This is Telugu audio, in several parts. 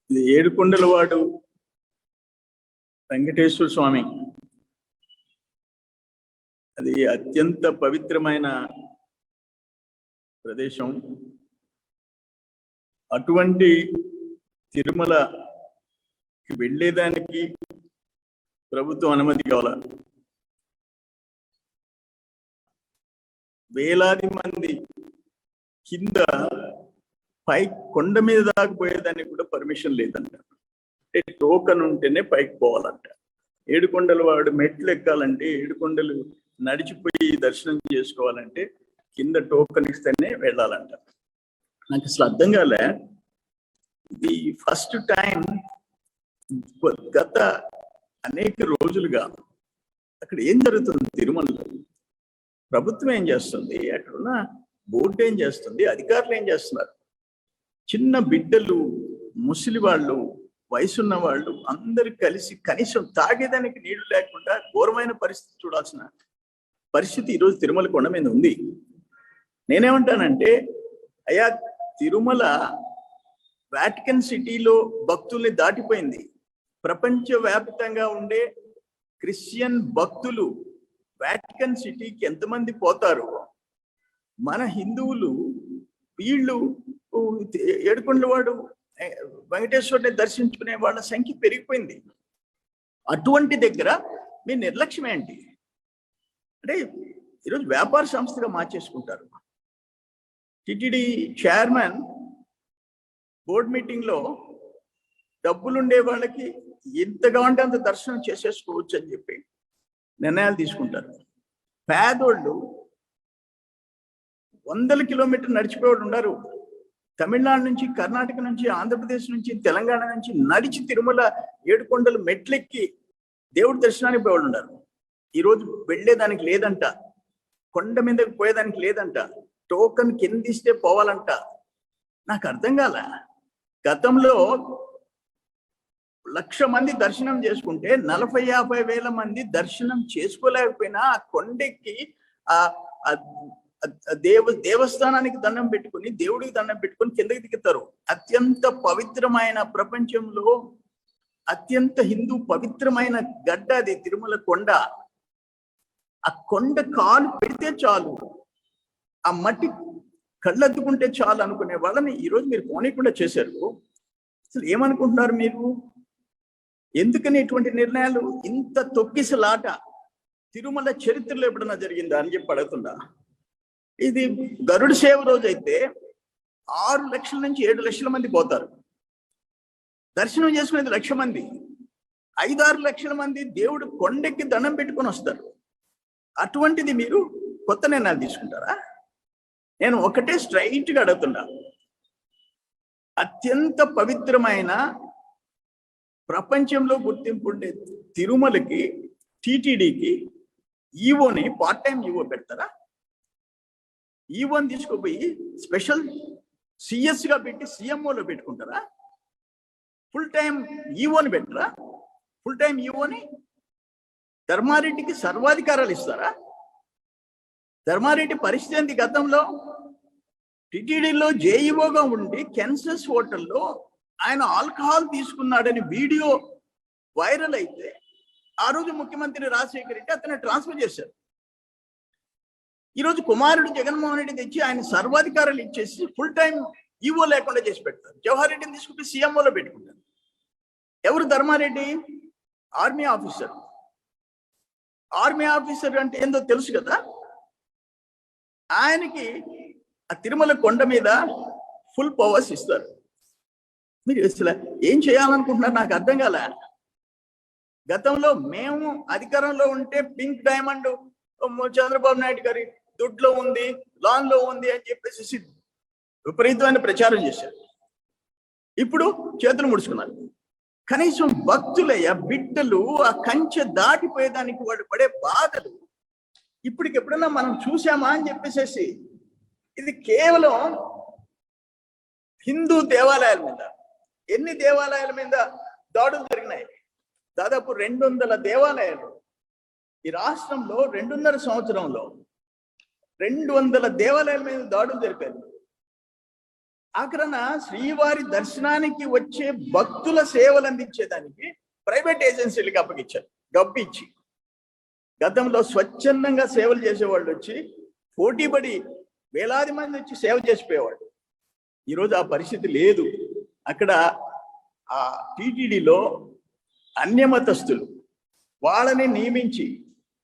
ఇది ఏడుకొండలవాడు వెంకటేశ్వర స్వామి. అది అత్యంత పవిత్రమైన ప్రదేశం. అటువంటి తిరుమలకి వెళ్ళేదానికి ప్రభుత్వం అనుమతి కావాలి. వేలాది మంది కింద పై కొండ మీద దాకపోయేదానికి కూడా పర్మిషన్ లేదంట. అంటే టోకన్ ఉంటేనే పైకి పోవాలంట. ఏడుకొండలవాడు మెట్లు ఎక్కాలంటే, ఏడుకొండలు నడిచిపోయి దర్శనం చేసుకోవాలంటే కింద టోకన్ ఇస్తేనే వెళ్ళాలంట. నాకు అసలు అర్థం కాలే. ఇది ఫస్ట్ టైం గత అనేక రోజులుగా అక్కడ ఏం జరుగుతుంది తిరుమలలో? ప్రభుత్వం ఏం చేస్తుంది? అక్కడున్న బోర్డు ఏం చేస్తుంది? అధికారులు ఏం చేస్తున్నారు? చిన్న బిడ్డలు, ముసలి వాళ్ళు, వయసున్న వాళ్ళు అందరు కలిసి కనీసం తాగేదానికి నీళ్లు లేకుండా ఘోరమైన పరిస్థితి చూడాల్సిన పరిస్థితి ఈరోజు తిరుమల కొండ మీద ఉంది. నేనేమంటానంటే, అయ్యా తిరుమల వాటికన్ సిటీలో భక్తుల్ని దాటిపోయింది. ప్రపంచవ్యాప్తంగా ఉండే క్రిస్టియన్ భక్తులు వాటికన్ సిటీకి ఎంతమంది పోతారు? మన హిందువులు వీళ్ళు ఏడుకొండలవాడు వెంకటేశ్వరుని దర్శించుకునే వాళ్ళ సంఖ్య పెరిగిపోయింది. అటువంటి దగ్గర మీ నిర్లక్ష్యం ఏంటి? అంటే ఈరోజు వ్యాపార సంస్థగా మార్చేసుకుంటారు. టిటిడి చైర్మన్ బోర్డు మీటింగ్లో డబ్బులుండే వాళ్ళకి ఎంతగా ఉంటే అంత దర్శనం చేసేసుకోవచ్చు అని చెప్పి నిర్ణయాలు తీసుకుంటారు. పేదోళ్ళు 100 కిలోమీటర్లు నడిచిపోయేవాళ్ళు ఉన్నారు. తమిళనాడు నుంచి, కర్ణాటక నుంచి, ఆంధ్రప్రదేశ్ నుంచి, తెలంగాణ నుంచి నడిచి తిరుమల ఏడుకొండలు మెట్లెక్కి దేవుడి దర్శనానికి పోయేవాళ్ళు ఉన్నారు. ఈరోజు వెళ్ళేదానికి లేదంట, కొండ మీదకి పోయేదానికి లేదంట, టోకన్ కిందిస్తే పోవాలంట. నాకు అర్థం కాల. గతంలో 1,00,000 మంది దర్శనం చేసుకుంటే 40-50 వేల మంది దర్శనం చేసుకోలేకపోయినా ఆ కొండెక్కి దేవస్థానానికి దండం పెట్టుకుని, దేవుడికి దండం పెట్టుకుని కిందకి దిగుతారు. అత్యంత పవిత్రమైన, ప్రపంచంలో అత్యంత హిందూ పవిత్రమైన గడ్డ అది తిరుమల కొండ. ఆ కొండ కాలు పెడితే చాలు, ఆ మట్టి కళ్ళద్దుకుంటే చాలు అనుకునే వాళ్ళని ఈరోజు మీరు పోనీకుండా చేశారు. అసలు ఏమనుకుంటున్నారు మీరు? ఎందుకని ఇటువంటి నిర్ణయాలు? ఇంత తొక్కిసలాట తిరుమల చరిత్రలో ఎప్పుడన్నా జరిగిందా అని చెప్పి అడుగుతుందా? ఇది గరుడ సేవ రోజు అయితే 6 లక్షల నుంచి 7 లక్షల మంది పోతారు. దర్శనం చేసుకునేది 1,00,000 మంది. 5-6 లక్షల మంది దేవుడు కొండెక్కి దండం పెట్టుకొని వస్తారు. అటువంటిది మీరు కొత్త నిర్ణయాలు తీసుకుంటారా? నేను ఒకటే స్ట్రైట్గా అడుగుతున్నా. అత్యంత పవిత్రమైన, ప్రపంచంలో గుర్తింపు ఉండే తిరుమలకి టీటీడీకి ఈవోని పార్ట్ టైం ఈవో పెడతారా? ఈవోని తీసుకుపోయి స్పెషల్ సిఎస్గా పెట్టి సిఎంఓలో పెట్టుకుంటారా? ఫుల్ టైం ఈవోని పెట్టరా? ఫుల్ టైం ఈవోని ధర్మారెడ్డికి సర్వాధికారాలు ఇస్తారా? ధర్మారెడ్డి పరిస్థితి ఏంటి? గతంలో టిటిడిలో జేఈఓగా ఉండి కెన్సస్ హోటల్లో ఆయన ఆల్కహాల్ తీసుకున్నాడని వీడియో వైరల్ అయితే ఆ రోజు ముఖ్యమంత్రి రాజశేఖర రెడ్డి అతన్ని ట్రాన్స్ఫర్ చేశారు. ఈరోజు కుమారుడు జగన్మోహన్ రెడ్డి తెచ్చి ఆయన సర్వాధికారాలు ఇచ్చేసి ఫుల్ టైం ఈవో లేకుండా చేసి పెడతారు. జవహర్ రెడ్డిని తీసుకుంటే సీఎంఓలో పెట్టుకుంటారు. ఎవరు Dharma Reddy? Army officer. Army officer అంటే ఏందో తెలుసు కదా. ఆయనకి ఆ తిరుమల కొండ మీద ఫుల్ పవర్స్ ఇస్తారు. మీరు అసలు ఏం చేయాలనుకుంటున్నారు? నాకు అర్థం కాలే. గతంలో మేము అధికారంలో ఉంటే పింక్ డైమండ్ చంద్రబాబు నాయుడు గారి దుడ్లో ఉంది, లాన్ లో ఉంది అని చెప్పేసి విపరీతమైన ప్రచారం చేశారు. ఇప్పుడు చేతులు ముడుచుకున్నారు. కనీసం భక్తులయ్య బిడ్డలు ఆ కంచె దాటిపోయేదానికి వాడు పడే బాధలు ఇప్పటికి ఎప్పుడన్నా మనం చూసామా అని చెప్పేసి. ఇది కేవలం హిందూ దేవాలయాల మీద. ఎన్ని దేవాలయాల మీద దాడులు జరిగినాయి? దాదాపు 200 దేవాలయాలు. ఈ రాష్ట్రంలో 2.5 సంవత్సరంలో 200 దేవాలయాల మీద దాడులు జరిపారు. ఆఖరణ శ్రీవారి దర్శనానికి వచ్చే భక్తుల సేవలు అందించేదానికి ప్రైవేట్ ఏజెన్సీలకు అప్పగించారు డబ్బు ఇచ్చి. గతంలో స్వచ్ఛందంగా సేవలు చేసేవాళ్ళు వచ్చి పోటీపడి వేలాది మంది వచ్చి సేవ చేసిపోయేవాళ్ళు. ఈరోజు ఆ పరిస్థితి లేదు. అక్కడ ఆ టీటీడీలో అన్యమతస్తులు వాళ్ళని నియమించి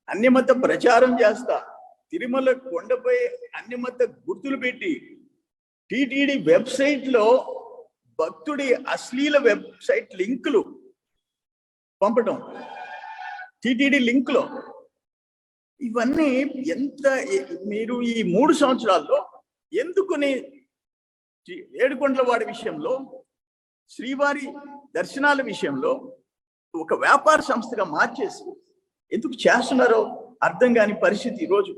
అన్యమత ప్రచారం చేస్తా తిరుమల కొండపై అన్యమత గుర్తులు పెట్టి టీటీడీ వెబ్సైట్ లో భక్తుడి అశ్లీల వెబ్సైట్ లింకులు పంపటం, టీటీడీ లింక్ లో. ఇవన్నీ ఎంత మీరు ఈ 3 సంవత్సరాల్లో ఎందుకుని ఏడుకొండలవాడి విషయంలో శ్రీవారి దర్శనాల విషయంలో ఒక వ్యాపార సంస్థగా మార్చేసి ఎందుకు చేస్తున్నారో అర్థం కాని పరిస్థితి. ఈరోజు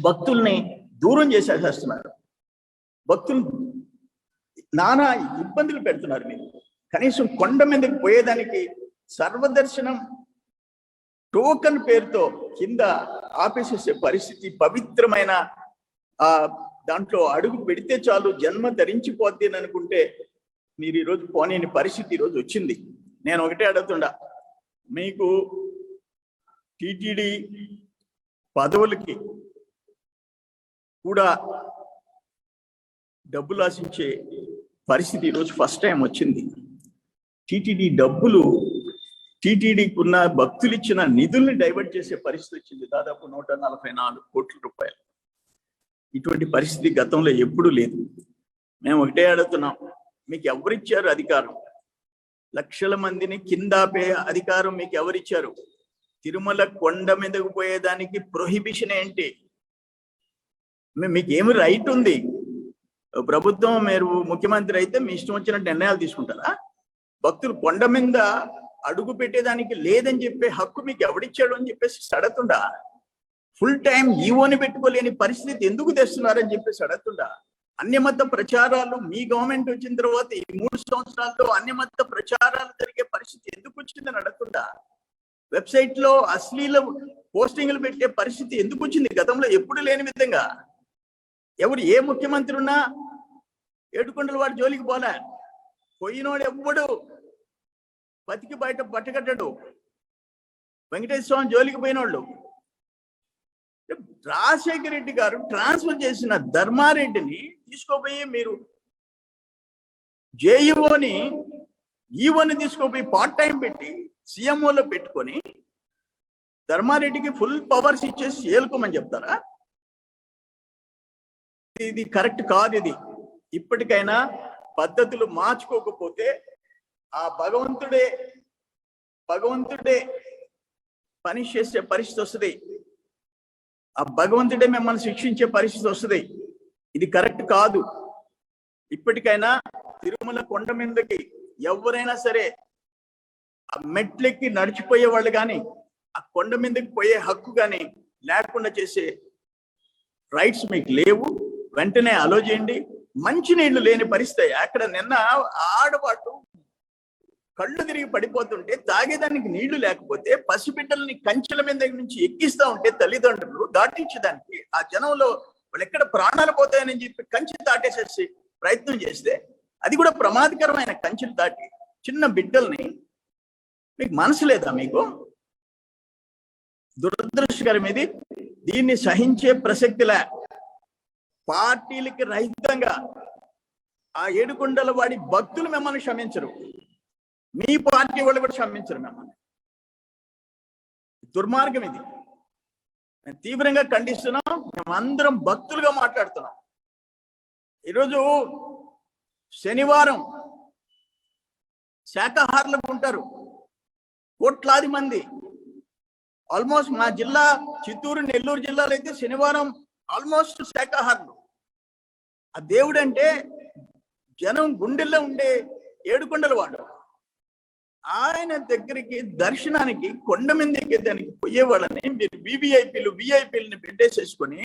భక్తుల్ని దూరం చేసేస్తున్నారు, భక్తులు నానా ఇబ్బందులు పెడుతున్నారు. మీరు కనీసం కొండ మీదకి పోయేదానికి సర్వదర్శనం టోకన్ పేరుతో కింద ఆపేసేసే పరిస్థితి. పవిత్రమైన దాంట్లో అడుగు పెడితే చాలు జన్మ ధరించిపోద్ది అని అనుకుంటే మీరు ఈరోజు పోలేని పరిస్థితి ఈరోజు వచ్చింది. నేను ఒకటే అడుగుతుండా, మీకు టీటీడీ పదవులకి కూడా డబ్బులు ఆశించే పరిస్థితి ఈరోజు ఫస్ట్ టైం వచ్చింది. టీటీడీ డబ్బులు, టీటీడీకి ఉన్న భక్తులు ఇచ్చిన నిధుల్ని డైవర్ట్ చేసే పరిస్థితి వచ్చింది. దాదాపు 144 కోట్ల రూపాయలు. ఇటువంటి పరిస్థితి గతంలో ఎప్పుడూ లేదు. మేము ఒకటే అడుగుతున్నాం, మీకు ఎవరిచ్చారు అధికారం? లక్షల మందిని కిందాపే అధికారం మీకు ఎవరిచ్చారు? తిరుమల కొండ మీదకు పోయేదానికి ప్రొహిబిషన్ ఏంటి? మీకు ఏమి రైట్ ఉంది? ప్రభుత్వం మీరు ముఖ్యమంత్రి అయితే మీ ఇష్టం వచ్చిన నిర్ణయాలు తీసుకుంటారా? భక్తులు కొండ మీద అడుగు పెట్టేదానికి లేదని చెప్పే హక్కు మీకు ఎవడిచ్చాడు అని చెప్పేసి అడుగుతుండా? ఫుల్ టైం ఈవోని పెట్టుకోలేని పరిస్థితి ఎందుకు తెస్తున్నారని చెప్పేసి అడుగుతుండా? అన్యమత ప్రచారాలు మీ గవర్నమెంట్ వచ్చిన తర్వాత ఈ 3 సంవత్సరాల్లో అన్యమత ప్రచారాలు జరిగే పరిస్థితి ఎందుకు వచ్చిందని అడుగుతుండా? వెబ్సైట్ లో అశ్లీల పోస్టింగ్లు పెట్టే పరిస్థితి ఎందుకు వచ్చింది? గతంలో ఎప్పుడు లేని విధంగా. ఎవరు ఏ ముఖ్యమంత్రి ఉన్నా ఏడుకొండలవాడి జోలికి పోలే. పోయినోడు ఎవ్వడు బతికి బయట పట్టకట్టాడు. వెంకటేశ్వర స్వామి జోలికి పోయినోళ్ళు. రాజశేఖర రెడ్డి గారు ట్రాన్స్ఫర్ చేసిన ధర్మారెడ్డిని తీసుకోపోయి మీరు జేఈఓని ఈఓని తీసుకోపోయి పార్ట్ టైం పెట్టి సీఎంఓలో పెట్టుకొని ధర్మారెడ్డికి ఫుల్ పవర్స్ ఇచ్చేసి ఏలుకోమని చెప్తారా? ఇది కరెక్ట్ కాదు. ఇది ఇప్పటికైనా పద్ధతులు మార్చుకోకపోతే ఆ భగవంతుడే పని చేసే పరిస్థితి వస్తుంది. ఆ భగవంతుడే మిమ్మల్ని శిక్షించే పరిస్థితి వస్తుంది. ఇది కరెక్ట్ కాదు. ఇప్పటికైనా తిరుమల కొండ మీదకి ఎవరైనా సరే ఆ మెట్లెక్కి నడిచిపోయే వాళ్ళు కానీ ఆ కొండ మీదకి పోయే హక్కు కానీ లేకుండా చేసే రైట్స్ మీకు లేవు. వెంటనే అలో చేయండి. మంచినీళ్లు లేని పరిస్థితి. అక్కడ నిన్న ఆడవాటు కళ్ళు తిరిగి పడిపోతుంటే తాగేదానికి నీళ్లు లేకపోతే పసిబిడ్డల్ని కంచెల మీద నుంచి ఎక్కిస్తా ఉంటే తల్లిదండ్రులు దాటించడానికి ఆ జనంలో వాళ్ళు ఎక్కడ ప్రాణాలు పోతాయని చెప్పి కంచె దాటేసేసి ప్రయత్నం చేస్తే అది కూడా ప్రమాదకరమైన కంచెలు దాటి చిన్న బిడ్డల్ని మీకు మనసు లేదా? మీకు దురదృష్టకరం ఇది. దీన్ని సహించే ప్రసక్తిలే. పార్టీలకి రహితంగా ఆ ఏడుకొండలవాడి భక్తులు మిమ్మల్ని క్షమించరు. మీ పార్టీ వాళ్ళు కూడా క్షమించరు మిమ్మల్ని. దుర్మార్గం ఇది. మేము తీవ్రంగా ఖండిస్తున్నాం. మేమందరం భక్తులుగా మాట్లాడుతున్నాం. ఈరోజు శనివారం శాకాహారులకు ఉంటారు కోట్లాది మంది. ఆల్మోస్ట్ మా జిల్లా చిత్తూరు, నెల్లూరు జిల్లాలో అయితే శనివారం ఆల్మోస్ట్ శాకాహారులు. ఆ దేవుడు అంటే జనం గుండెల్లో ఉండే ఏడుకొండలవాడు. ఆయన దగ్గరికి దర్శనానికి కొండ మీద ఎక్కేదానికి పోయేవాళ్ళని మీరు విఐపీలని పెట్టేసేసుకొని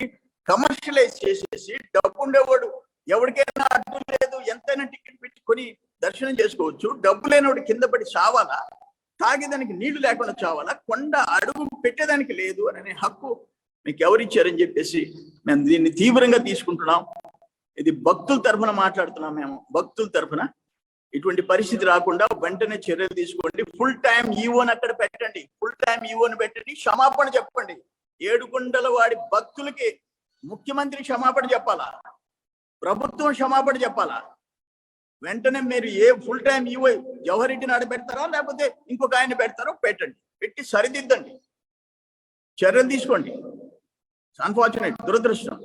కమర్షియలైజ్ చేసేసి డబ్బు ఉండేవాడు ఎవరికైనా అడ్డు లేదు, ఎంతైనా టికెట్ పెట్టుకొని దర్శనం చేసుకోవచ్చు. డబ్బు లేనివాడు కింద పడి చావాలా? తాగేదానికి నీళ్లు లేకుండా చావాలా? కొండ అడుగు పెట్టేదానికి లేదు అనే హక్కు మీకు ఎవరిచ్చారని చెప్పేసి మేము దీన్ని తీవ్రంగా తీసుకుంటున్నాం. ఇది భక్తుల తరఫున మాట్లాడుతున్నాం మేము. భక్తుల తరఫున ఇటువంటి పరిస్థితి రాకుండా వెంటనే చర్యలు తీసుకోండి. ఫుల్ టైం ఈవోని అక్కడ పెట్టండి. ఫుల్ టైం ఈవోని పెట్టండి. క్షమాపణ చెప్పండి. ఏడుకొండల వాడి భక్తులకి ముఖ్యమంత్రి క్షమాపణ చెప్పాలా, ప్రభుత్వం క్షమాపణ చెప్పాలా. వెంటనే మీరు ఏ ఫుల్ టైం ఈవో జవహర్ రెడ్డిని ఆడ పెడతారో లేకపోతే ఇంకొక ఆయన పెడతారో పెట్టండి. పెట్టి సరిదిద్దండి, చర్యలు తీసుకోండి. అన్ఫార్చునేట్, దురదృష్టం.